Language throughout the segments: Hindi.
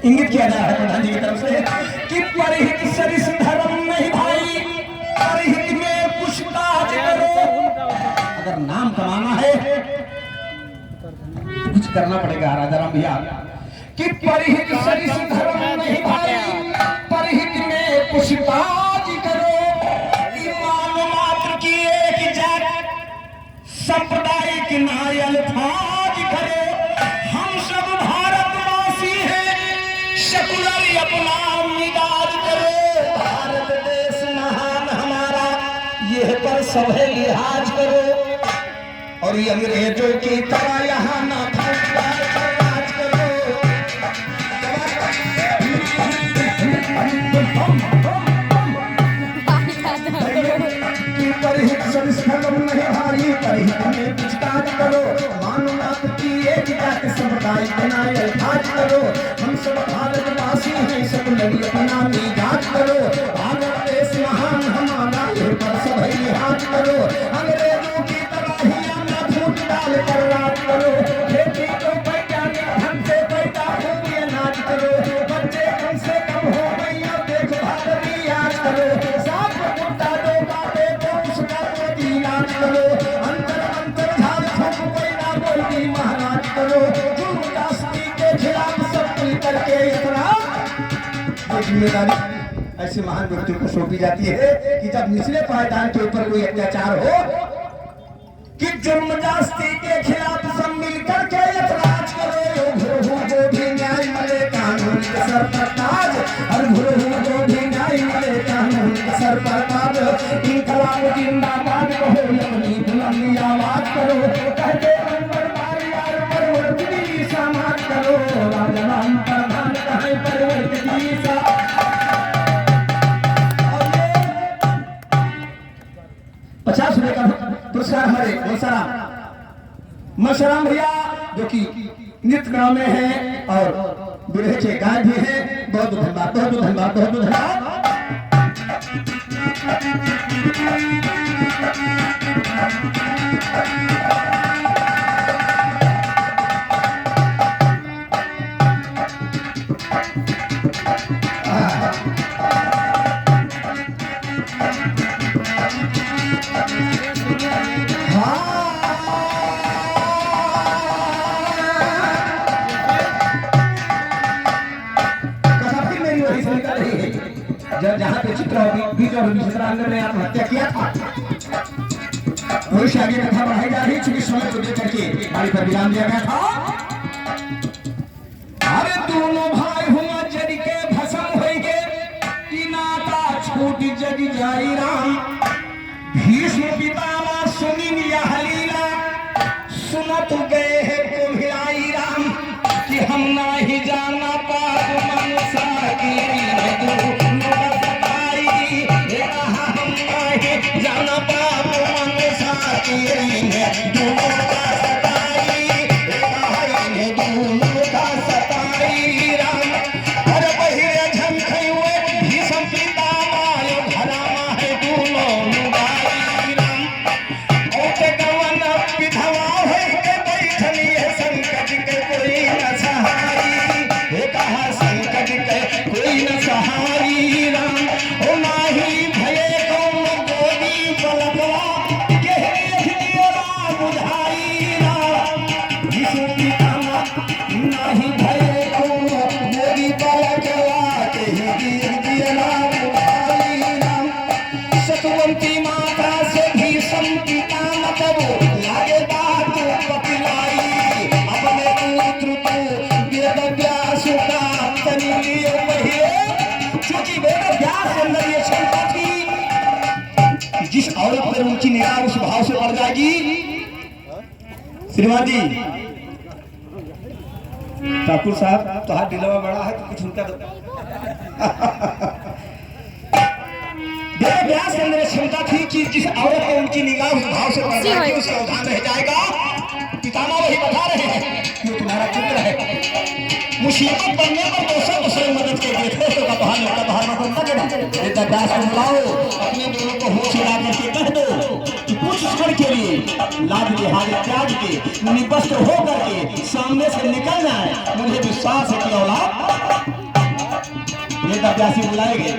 इंगित किया जा रहा है प्रधान जी की तरफ से कि परहित सरिस धर्म नहीं भाई, परहित में पूछताछ करो। अगर नाम कमाना है कुछ करना पड़ेगा राजा राम भैया कि परहित सरिस धर्म नहीं भाई, परहित में पूछताछ करो। ईमान मात्र की एक जात सांप्रदायिक नायल फाज करो। हम सब भारतवासी हैं, सेकुलर अपना मिजाज करो। भारत देश महान हमारा, यह पर सभे लिहाज करो। और ये अंग्रेजों की तरह यहाँ ना राज करो। परहित संस्कृत नहीं भारी, परहित में पूछताछ करो। मानवनाथ की एक जात समुदाय बनाए आज करो। हम सब भारतवासी हैं, सब लड़ी अपना मिजाज करो। भारत देश महान हमारा, ये पर सभी लिहाज करो। अंग्रेजों की तरह ही अन्ना झूठ डाल कर राज करो। खेती को वैज्ञानिक ढंग से पैदा हो ये नाच करो। बच्चे कम से कम हो गई और देखभाल भी आज करो। साफ कुत्ता दो बातें करो। अंतर अंतर झाल फूक कोई ना बोलती महाराज करो। जुर्मदास्ती के खिलाफ सब मिल करके इतना जिम्मेदारी ऐसे महान व्यक्तियों को सौंपी जाती है कि जब निचले पायदान के ऊपर कोई अत्याचार हो कि जुर्मदास्ती के खिलाफ सब मिल करके ऐतराज करो। गुरु को भी न्याय मिले, कानून के सर पर ताज। हर गुरु को भी न्याय मिले, कानून के सर पर ताज। इनकलाब जिंदाबाद कहो, अपनी बुलंदी आवाज करो। कहते अंबर मारी यार परवर्ती समाज करो। राजा राम प्रधान कहे परवर्ती सा। ₹50 का पुरस्कार हमारे मशराम भैया जो कि नृत्य गांव में है और दुल्हे के गाय भी है। बहुत धन्यवाद, बहुत धन्यवाद, बहुत धन्यवाद। जहाँ पे चित्र बीज और विचित्रांगन ने आत्महत्या किया था, वही से आगे कथा बढ़ाई जा रही। चूंकि समय को लेकर के गाड़ी पर विराम दिया गया था। अरे दोनों भाई हुआ जग के भस्म होंगे, कि नाता छूट जग जाई राम। भीष्म पितामह सुनी यह लीला, सुनत गए है को भिलाई राम। कि हम ना ही जाना पाप मनसा की जाना पाप मन साकी दोनों का सताई, दोनों का सताई राम। अरे बहिरे झंखे हुए भीष्म पितामह घरामा है दोनों लुगाई राम। औते गवन विधवा है के बैठनी है, संकट के कोई न सहाई। हे कहा संकट के कोई न सहाई राम। ओ नाही भये सतवंती माता से भी संपिता न करो, लागे बात पपिलाई। अपने पुत्र को वेद व्यास का तनी लिए वही, क्योंकि वेद व्यास के अंदर ये क्षमता थी जिस औरत पर उनकी निगाह उस भाव से पड़ जाएगी। श्रीमान जी ठाकुर साहब तो हाथ दिलवा बड़ा है तो कुछ उनका व्यास के अंदर क्षमता थी कि जिस औरत को उनकी निगाह उस भाव से पड़ जाएगी उसका उदाहरण रह जाएगा। पितामह वही बता रहे हैं कि वो तुम्हारा पुत्र है। मुसीबत बनने पर दूसरे मदद के लिए थे तो बाहर निकला, बाहर मत देना। व्यास को बुलाओ, अपने दोनों को होश हिला करके कह दो कि कुछ क्षण के लिए लाज लिहाज त्याग के निपस्त होकर के सामने से निकल जाए। मुझे विश्वास है कि औलाद वेदव्यासी बुलाएंगे।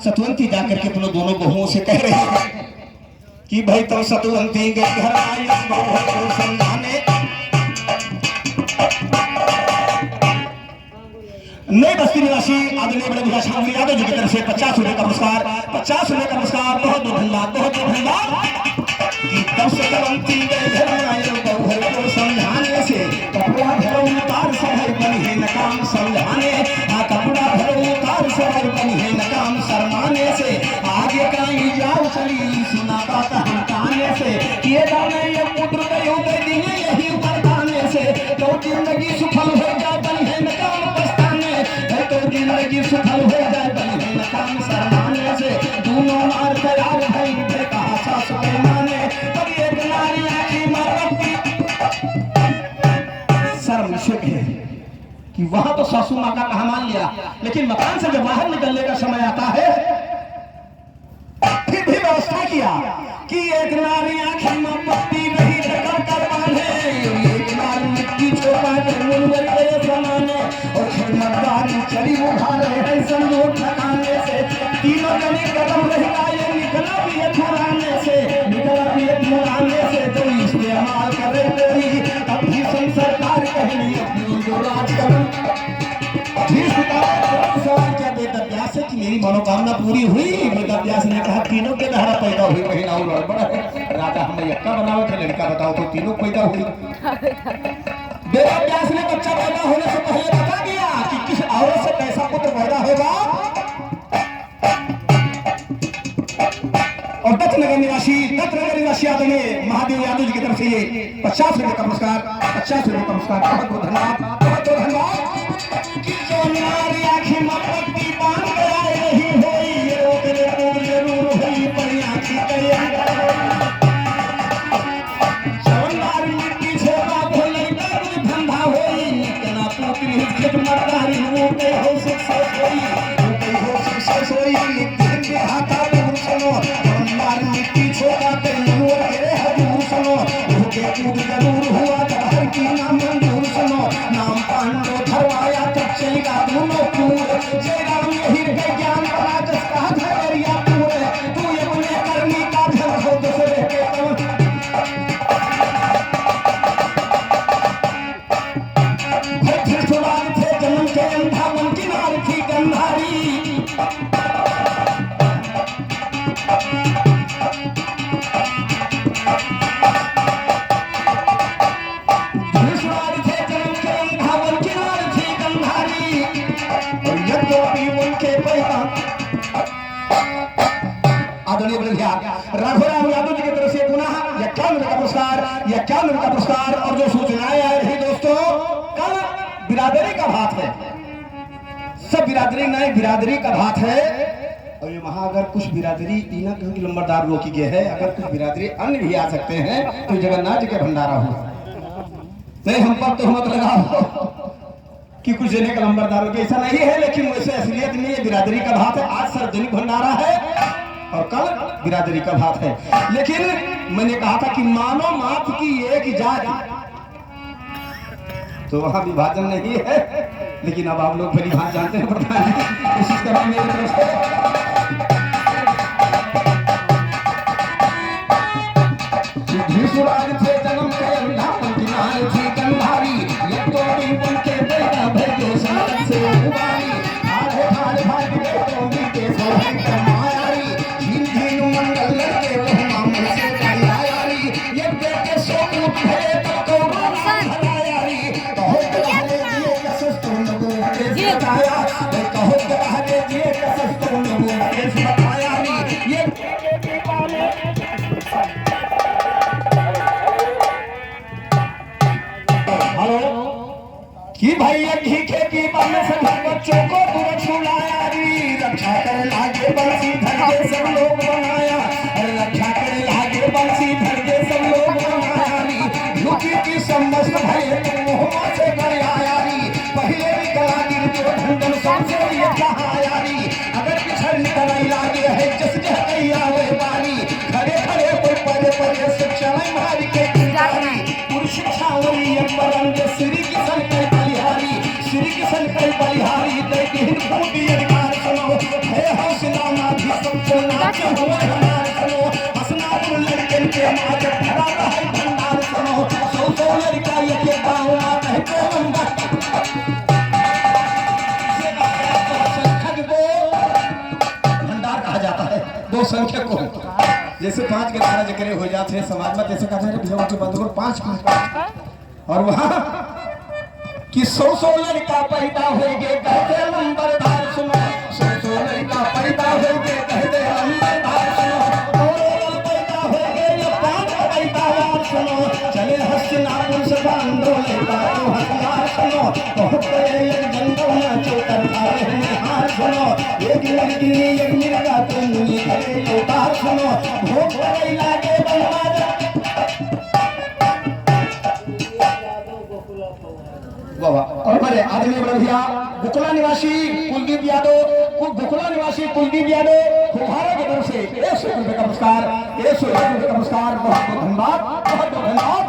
सतवंती जाकर के अपने दोनों बहुओं से कह रही है कि भाई तो सतवंती गई घर आई को समझाने। नई बस्ती निवासी आदरणीय बड़े भैया शाम यादव जी की तरफ से 50 रुपए का पुरस्कार, 50 रुपए का पुरस्कार। बहुत बहुत धन्यवाद, बहुत बहुत धन्यवाद। कि तब सतवंती गई घर आई को समझाने से कपड़ा भरो उतार शहर बनी है नकाम समझाने। कपड़ा भरो उतार शहर बनी है नकाम शर्माने से। आगे कहीं जाओ चली सुना बात हम काने से। ये दाने ये पुत्र कयो दे दिए यही वरदाने से। तो जिंदगी सफल हो जाए बनी है नकाम पछताने। तो जिंदगी सफल हो जाए बनी है नकाम शर्माने से। दोनों मार तैयार भाई देखा सास माने। तब एक नारी आखी मारती शर्म शुभ है कि वहां तो सासू मां का कहा मान लिया, लेकिन मकान से जब बाहर निकलने का समय आता है फिर भी व्यवस्था किया कि एक नारी आंखें में पट्टी नहीं रखा कर बांधे। एक नारी मिट्टी छोपा के मुंडन के समाने और खिदमतदारी चली उठा रहे हैं संदूक ठकाने से। तीनों जने कदम रहिला ये निकला भी एक मुराने से, निकला भी एक मुराने से। तो इस्तेमाल करे कोई तब भी सरकार कहेंगी अपनी जो राज करूं। वेदव्यास की मेरी मनोकामना पूरी हुई। वेदव्यास ने कहा तीनों के द्वारा पैदा हुई बहन और बड़ा है। राजा हमें यक्का बनाओ थे लड़का बताओ तो तीनों पैदा हुई। वेदव्यास ने बच्चा पैदा होने से पहले बता दिया कि किस औरत से कैसा पुत्र पैदा होगा। और दत्त नगर निवासी आदरणीय महादेव यादव जी की तरफ से ये 50 रुपए का पुरस्कार, 50 रुपए का पुरस्कार। बहुत बहुत धन्यवाद, बहुत बहुत धन्यवाद। नाम पांडव धरवाया तब चलेगा दोनों पूरे। जय राम यही रहे ज्ञान बना जिसका धैर्य पूरे। तू ये बने करनी का धन हो दूसरे के धृतराष्ट्र थे जन्म के अंधा मन की नार थी गंधारी। राघोराम यादव जी की तरफ से पुनः 51 का पुरस्कार, 51 का पुरस्कार। और जो सूचनाएं आ रही दोस्तों, कल बिरादरी का भात है, सब बिरादरी नए बिरादरी का भात है। और ये वहां अगर कुछ बिरादरी तीना क्योंकि लंबरदार रोकी गए है, अगर कुछ बिरादरी अन्य भी आ सकते हैं तो जगन्नाथ जी के भंडारा हो। नहीं हम पर तो मत लगाओ कि कुछ जने का लंबरदार हो, ऐसा नहीं है। लेकिन वैसे असलियत में ये बिरादरी का भात है। आज सार्वजनिक भंडारा है और कल बिरादरी का भात है। लेकिन मैंने कहा था कि मानो मात की एक जाति, तो वहां विभाजन नहीं है। लेकिन अब आप लोग भली भात जानते हैं प्रधान जी, कोशिश करें मेरी तरफ से। थे जन्म के थी गंधारी, ये तो बन के बेटा भेजो संकट से उबारी। कि भैया घीखे की बन सभी बच्चों को दूर छुड़ाया री रक्षा कर लागे बंसी धर सब लोग बनाया रक्षा कर लागे बंसी धर सब लोग बनाया री झूठी की समस्त भय मुँह से गया री पहले निकला गिर जो धंधन सबसे ये कहाया री अगर पिछड़ निकल लागे है जस जहैया वे बारी खड़े खड़े कोई परे परे से चले मारी के पुरुष छावरी परम श्री किशन के श्री किशन के बलिहारी दैती भूति अधिकार सुनो है हौसला ना भी सबसे नाच हुए हमार सुनो हसनापुर लड़कन के माज भरा है भंडार सुनो सौ लड़का ये गाँव आता है कोलंबा भंडार कहा जाता है दो संख्यक को जैसे 5 के 12 जकरे हो जाते हैं समाज में जैसे कहते हैं भैया के बंधु 5 और वहां कि 100 लड़का पैदा होगे कहते नंबरदार सुनो 100 लड़का पैदा होगे कहते नंबरदार सुनो और पैदा होगे ये 5 पैदावार सुनो चले हस्तिनापुर से बांधो लेता तो हथियार सुनो बहुत बड़े एक जंगल में चोकर खाए निहार सुनो एक लड़की एक मिर्गा तो मुनि खड़े उतार सुनो भोग बड़े लागे बनवाज और बड़े आदमी बढ़िया बुकला निवासी कुलदीप यादव बुकला निवासी कुलदीप यादव भारत की तरफ से 100 रुपए का पुरस्कार 100 रुपए का पुरस्कार बहुत बहुत धन्यवाद बहुत बहुत धन्यवाद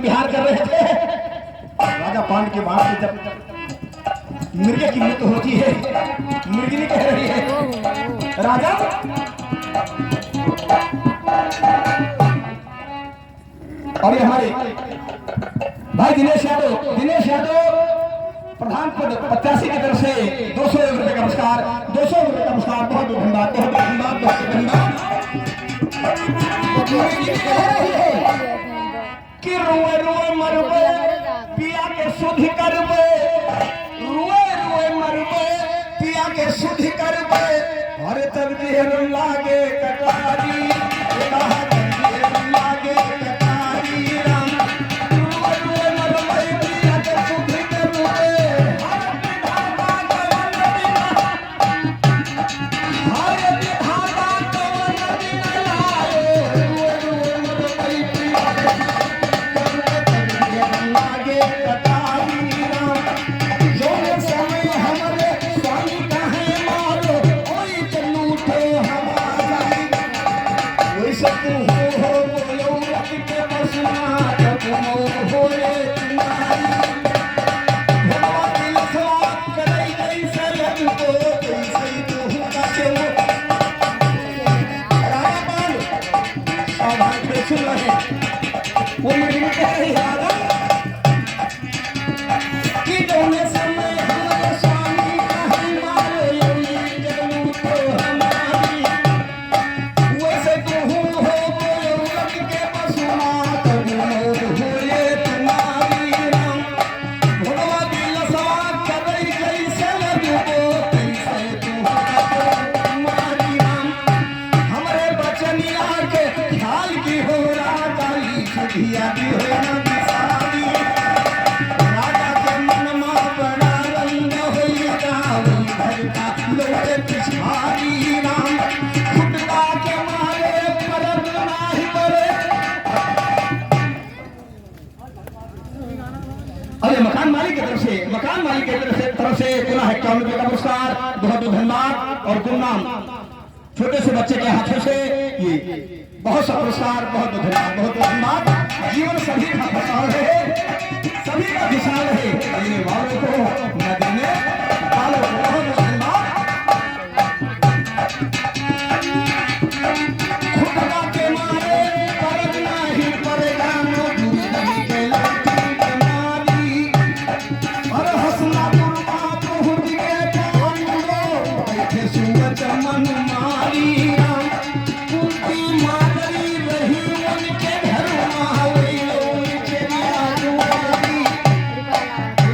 बिहार कर रहे थे राजा पांड के बाद जब मिर्गे की मृत्यु होती है मिर्गिनी कह रही है राजा और ये हमारे भाई दिनेश यादव प्रधान पद 85 की तरफ से 200 रुपए का पुरस्कार 200 रुपए का पुरस्कार बहुत धन्यवाद बहुत धन्यवाद बहुत धन्यवाद कि रुए रुए मरबे पिया के शुद्ध करबे रुए रुए मरबे पिया के शुद्ध करबे हर तब देर लागे कटारी लागे कटारी राम रुए रुए मरबे पिया के शुद्ध करबे हर विधाता कवन दिन लाए रुए रुए मरबे पिया लागे कटारी राम जो समय हमारे स्वामी कहे मारो कोई लूटे हमारा वैसे तू हो बोलो रख के बसना तुम हो रे तुम्हारी भगवान की लखवा करे जैसे लगो कैसे तू का चलो राजा पाल और भाई सुन रहे वो मेरी में कह रही है मकान मालिक की तरफ से पुनः 51 रुपए का पुरस्कार बहुत बहुत धन्यवाद और गुमनाम छोटे से से बच्चे के हाथों से ये बहुत सा पुरस्कार, बहुत धन्यवाद, बहुत धन्यवाद। जीवन सभी का खुशहाल है, सभी का खुशहाल है। देने वालों को न देने वालों को बहुत धन्यवाद। खुदा के मारे कर्ज नहीं पड़ेगा, नौकरी के लड़की के मारी और हंसना दुर्गा पहुंच के पांडो बैठे सुअर चमन मारी। उनकी मादरी रही उनके घर मावली उनके मारुआरी।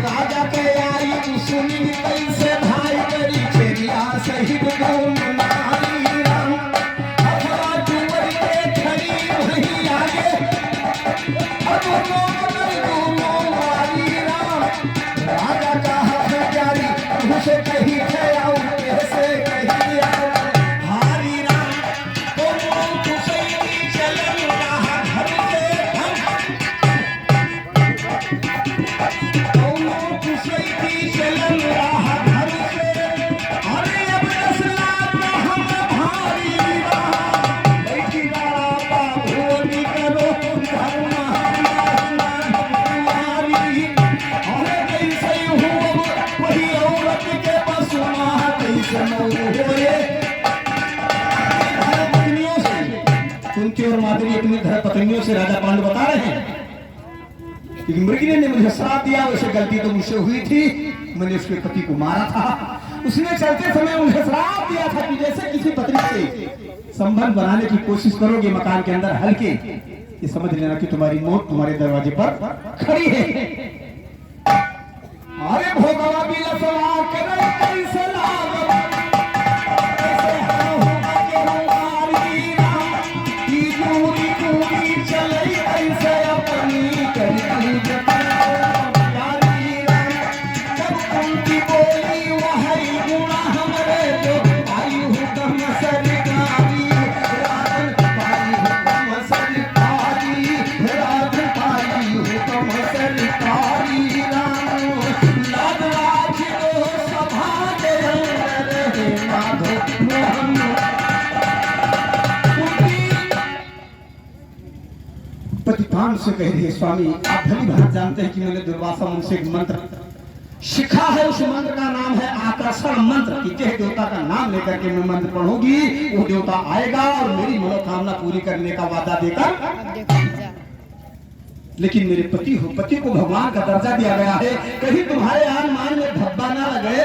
राजा के आई सुनी कैसे भाई करी छेरिया सहित घूम मारी। अथवा जुवर के खड़ी वही आगे दोनों मारी। राजा का हाथ जारी उसे कही है और कैसे कही हारी। राम दोनों कुशैली चलन रहा घर से दोनों कुशैली चलन रहा घर से। अरे अब असला हम भारी बैठी बाबा भोनी करो धर्म हमारी। अरे कैसे हुआ वही औरत के बसुमा कैसे होए पत्नियों से। कुंती और माधवी अपनी पत्नियों से राजा पांडु बता रहे हैं कि मृगने ने मुझे श्राप दिया, वैसे गलती तो मुझसे हुई थी, मैंने उसके पति को मारा था। उसने चलते समय मुझे श्राप दिया था कि जैसे किसी पत्नी से संबंध बनाने की कोशिश करोगे मकान के अंदर हल्के, ये समझ लेना कि तुम्हारी मौत तुम्हारे दरवाजे पर खड़ी है। अरे भोगवा भी लसवा करे कैसे लागवा कैसे होगा के हमारी। की दूरी दूरी चले कैसे अपनी करी प्यारी। जब उनकी बोली वही गुणा हमरे जो आई हुक्म सरकारी। राजन पाई हुक्म सरकारी, राजन पाई हुक्म सरकारी। पतिपान से कह रही है, स्वामी आप भली भांति जानते हैं कि मैंने दुर्वासा मुनि से एक मंत्र सीखा है। उस मंत्र का नाम है आकर्षण मंत्र। कि जिस देवता का नाम लेकर के मैं मंत्र पढ़ूंगी वो देवता आएगा और मेरी मनोकामना पूरी करने का वादा देकर। लेकिन मेरे पति हो, पति को भगवान का दर्जा दिया गया है। कहीं तुम्हारे आन मान में धब्बा ना लगे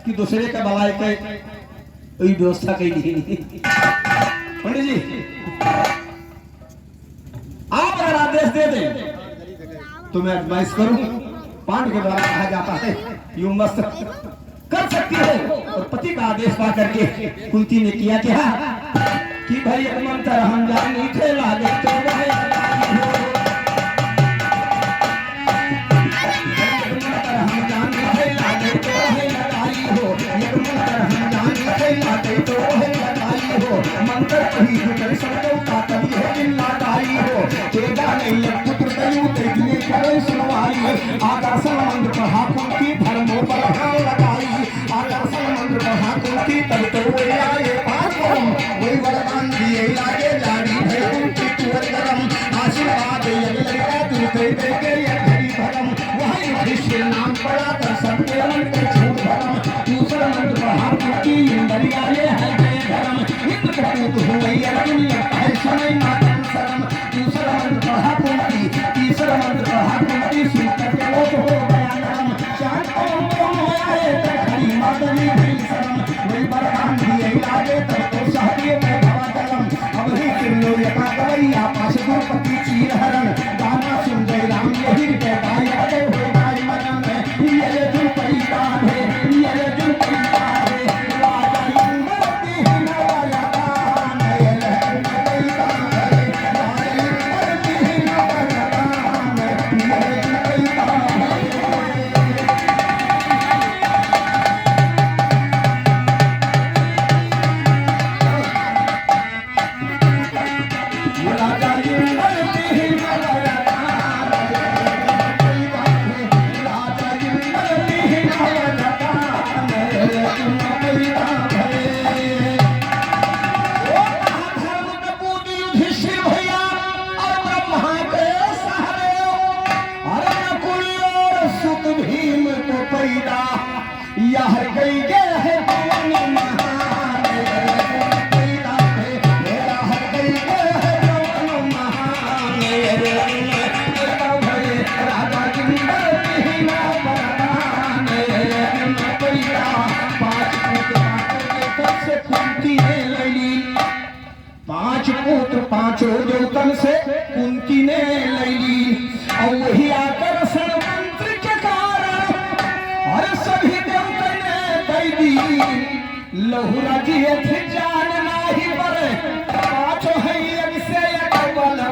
कि दूसरे का बवाल कोई व्यवस्था कही नहीं। पंडित जी आप अगर आदेश दे दें तो मैं एडवाइस करूं, पांड के द्वारा कहा जाता है यू मस्त कर सकती हो। और पति का आदेश पा करके कुंती ने किया क्या कि भाई मंत्र हम जानी थे लागे तो मंत्र कही कर सबको काटली है दिन लाटाई हो। तेगा नहीं पुत्र तयु तेजने करे सुनवाई। आकर्षण मंत्र पढ़ा कुंती धर्मों पर ध्यान लगाई। आकर्षण मंत्र पढ़ा कुंती तब तो वे आए पास करम वही वरदान दिए लागे लाड़ी है कुंती तुअर करम। आशीर्वाद यदि लड़का तू कह के यदि धर्म वही युधिष्ठिर नाम पड़ा कर सबके मन के छूट धर्म। दूसरा मंत्र पढ़ा कुंती इंद्रिया ये है धर्म अर्जुन लगता है समय मातम शरम। दूसरा मंत्र पढ़ा कुंती, तीसरा मंत्र पढ़ा कुंती सुन करके वो तो हो गया नरम। शांत खड़ी माधवी भई शरम वही बरदान दिए लागे तब तो सहदिए में भवा जलम। अब ही किन्नो यथा गवैया पाश गुरुपति चीर हरण। गाना सुन गए राम यही के गाय आगे हो गाय मगन है। ये जुल परिवार है, ये जुल परिवार है। राजा इंद्र की नवाया पांच पुत्र पांचों देवतन से कुंती ने लैली और वही आकर षड्यंत्र के कारण और सभी देवतन ने दे दी लहुरा जी थे जान नाही पर पांचों है एक से एक बलवान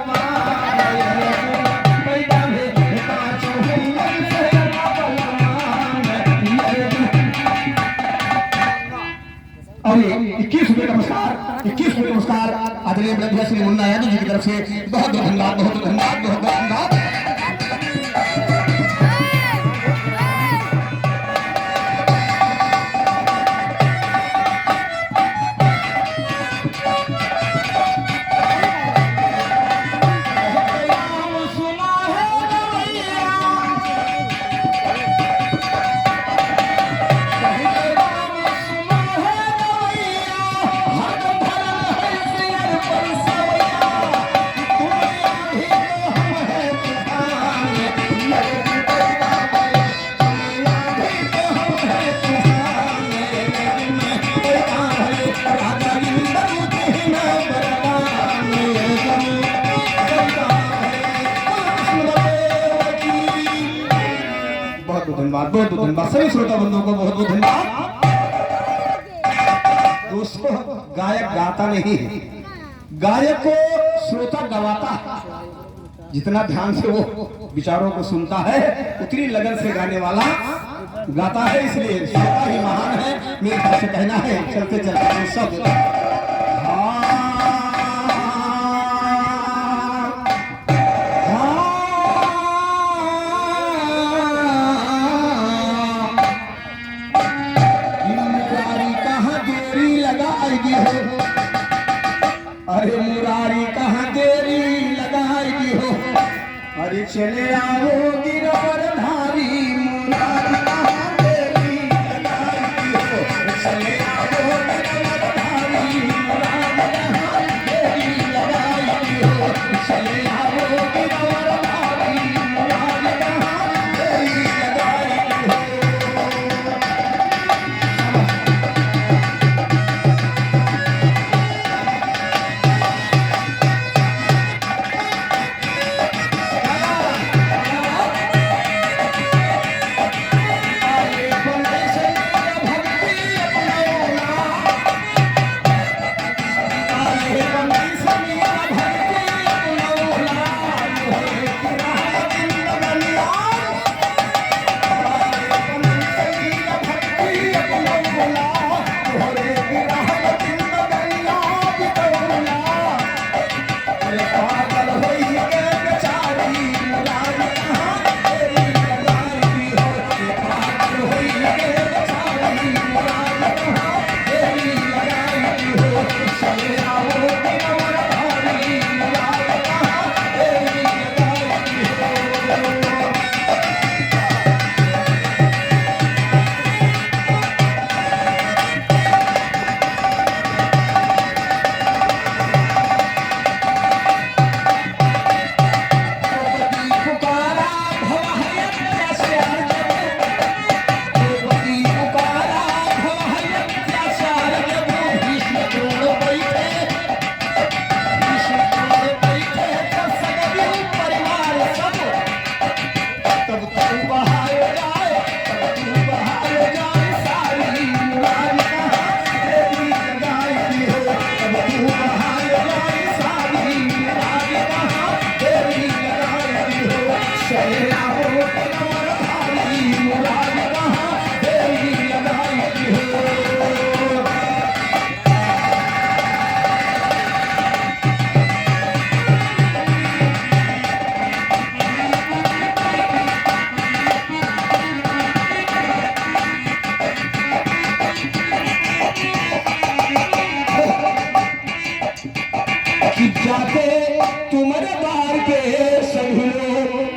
पैदा है पांचों है एक से एक बलवान। और 21 रुपये का नमस्कार 21 रुपये नमस्कार आदरणीय वृद्ध श्री मुन्ना यादव जी की तरफ से बहुत बहुत धन्यवाद बहुत धन्यवाद बहुत धन्यवाद। बहुत बहुत धन्यवाद सभी श्रोता बंधुओं को बहुत बहुत धन्यवाद। दोस्तों गायक गाता नहीं है, गायक को श्रोता गवाता है। जितना ध्यान से वो विचारों को सुनता है उतनी लगन से गाने वाला गाता है, इसलिए श्रोता ही महान है। मेरे ख्याल से कहना है चलते चलते सब अरे मुरारी कहाँ देरी लगाएगी हो, अरे चले आओ गिरवरधारी मुरारी कहाँ देरी लगाएगी हो, चले आओ गिरवरधारी मुरारी कहाँ देरी लगाएगी हो, चले आओ गिरवरधारी मुरारी कहाँ देरी लगाएगी हो। Hey,